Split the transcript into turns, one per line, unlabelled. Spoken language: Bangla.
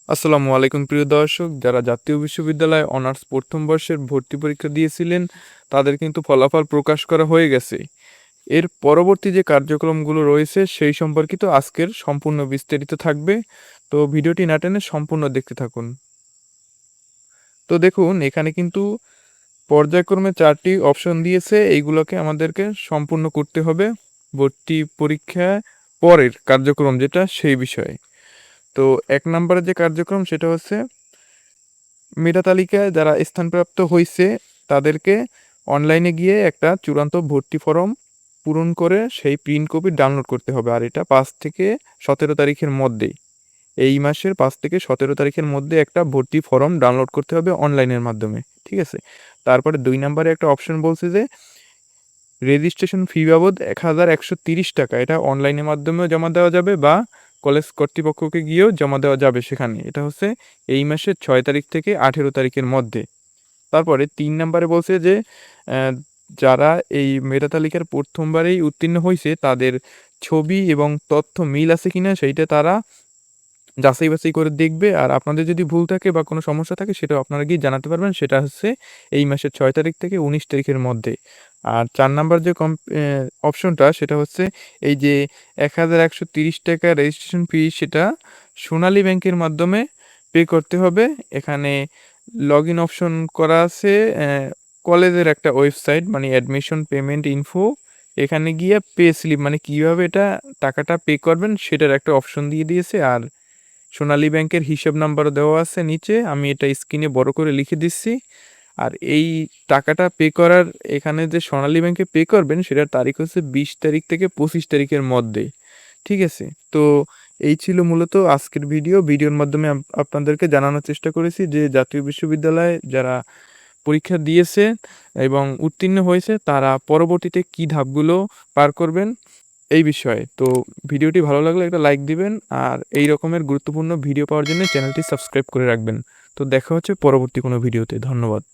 আসসালামু আলাইকুম প্রিয় দর্শক, যারা জাতীয় বিশ্ববিদ্যালয়ে অনার্স প্রথম বর্ষের ভর্তি পরীক্ষা দিয়েছিলেন তাদের কিন্তু ফলাফল প্রকাশ করা হয়ে গেছে। এর পরবর্তী যে কার্যক্রমগুলো রয়েছে সেই সম্পর্কিত আজকের সম্পূর্ণ বিস্তারিত থাকবে। তো ভিডিওটি না টেনে সম্পূর্ণ দেখতে থাকুন। তো দেখুন, এখানে কিন্তু পর্যায়ক্রমে 4টি অপশন দিয়েছে, এইগুলোকে আমাদেরকে সম্পূর্ণ করতে হবে ভর্তি পরীক্ষা পরের কার্যক্রম যেটা সেই বিষয়ে। তো 1 নম্বরের যে কার্যক্রম সেটা হচ্ছে মেধা তালিকায় যারা স্থানপ্রাপ্ত হইছে তাদেরকে অনলাইনে গিয়ে একটা চূড়ান্ত ভর্তি ফরম পূরণ করে সেই প্রিন্ট কপি ডাউনলোড করতে হবে। আর এটা 5 থেকে 17 তারিখের মধ্যেই, এই মাসের 5 থেকে 17 তারিখের মধ্যে একটা ভর্তি ফরম ডাউনলোড করতে হবে অনলাইনের মাধ্যমে। ঠিক আছে? তারপরে 2 নম্বরে একটা অপশন বলছে যে রেজিস্ট্রেশন ফি বাবদ ১,১৩০ টাকা, এটা অনলাইনের মাধ্যমেও জমা দেওয়া যাবে বা কলেজ কর্তৃপক্ষকে গিয়েও জমা দেওয়া যাবে সেখানে। এটা হচ্ছে এই মাসের 6 তারিখ থেকে 18 তারিখের মধ্যে। তারপরে 3 নম্বরে বলছে যে অ্যা যারা এই মেধা তালিকার প্রথমবারেই উত্তীর্ণ হইছে তাদের ছবি এবং তথ্য মিল আছে কিনা সেইটা তারা যাচাই-বাছাই করে দেখবে। আর আপনাদের যদি ভুল থাকে বা কোনো সমস্যা থাকে সেটাও আপনারা গিয়ে জানাতে পারবেন। সেটা হচ্ছে এই মাসের 6 তারিখ থেকে 19 তারিখের মধ্যে। আর 4 নাম্বার যে অপশনটা সেটা হচ্ছে এই যে ৳১,১৩০ রেজিস্ট্রেশন ফি, সেটা সোনালী ব্যাংকের মাধ্যমে পে করতে হবে। এখানে লগইন অপশন করা আছে কলেজের একটা ওয়েবসাইট, মানে অ্যাডমিশন পেমেন্ট ইনফো। এখানে গিয়ে পে স্লিপ, মানে কিভাবে এটা টাকাটা পে করবেন সেটার একটা অপশন দিয়ে দিয়েছে। আর সোনালী ব্যাংকের হিসাব নাম্বারও দেওয়া আছে নিচে। আমি এটা স্ক্রিনে বড় করে লিখে দিচ্ছি। আর এই টাকাটা পে করার, এখানে যে সোনালী ব্যাংকে পে করবেন সেটার তারিখ হচ্ছে 20 তারিখ থেকে 25 তারিখের মধ্যে। ঠিক আছে? তো এই ছিল মূলত আজকের ভিডিও। ভিডিওর মাধ্যমে আপনাদেরকে জানানোর চেষ্টা করেছি যে জাতীয় বিশ্ববিদ্যালয়ে যারা পরীক্ষা দিয়েছে এবং উত্তীর্ণ হয়েছে তারা পরবর্তীতে কী ধাপগুলো পার করবেন এই বিষয়ে। তো ভিডিওটি ভালো লাগলে একটা লাইক দিবেন আর এই রকমের গুরুত্বপূর্ণ ভিডিও পাওয়ার জন্য চ্যানেলটি সাবস্ক্রাইব করে রাখবেন। তো দেখা হচ্ছে পরবর্তী কোনো ভিডিওতে। ধন্যবাদ।